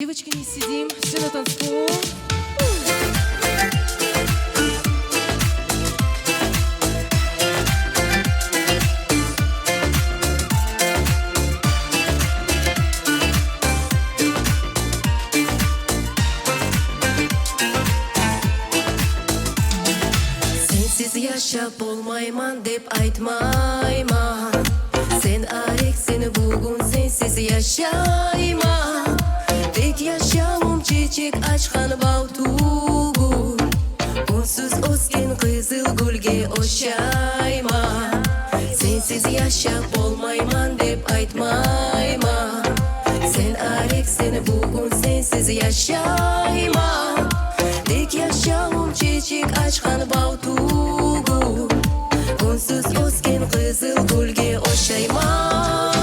Девочки, не сидим, все на танцпол. Sensiz yaşap olmayman dep aytmayman. Sen areksin bugun sensiz yaşayman. Tek yaşamım çiçek açkan baltuğul. Unsuz osken kızıl gülge oşayman. Sensiz yaşap olmayman dep aytmayman. Sen areksin bugun sensiz yaşayman. Tek yaşamım çiçek açkan baltuğul. Unsuz osken kızıl gülge oşayman.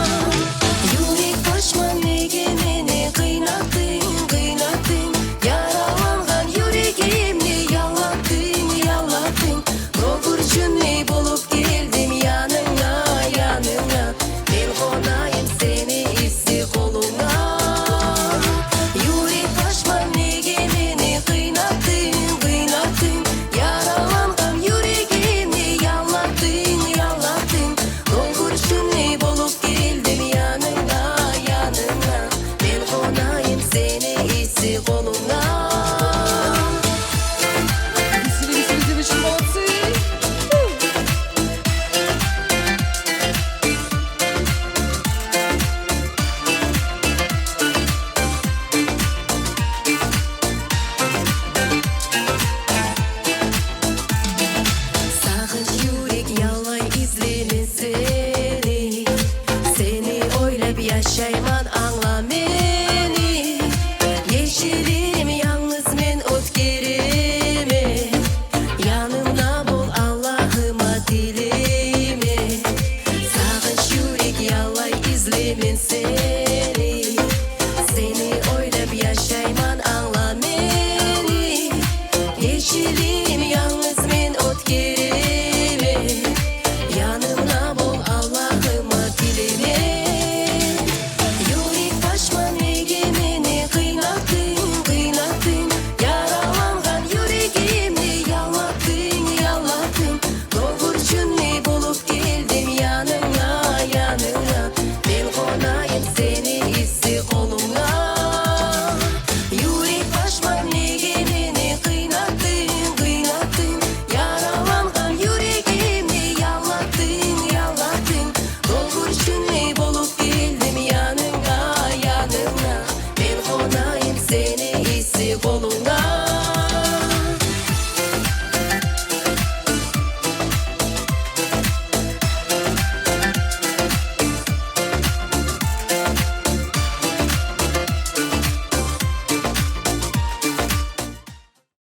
Yürek başman nege meni kıynattın, kıynattın. Yaralangan yüreğimni yallattın, yallattın. Doğurcun ne bulup geldim yanına, yanına. Ben konayım seni isi koluna. Yürek başman nege meni kıynattın, kıynattın. Yaralangan yüreğimni yallattın, yallattın. Doğurcun ne bulup geldim yanına, yanına. Ben konayım seni isi koluna.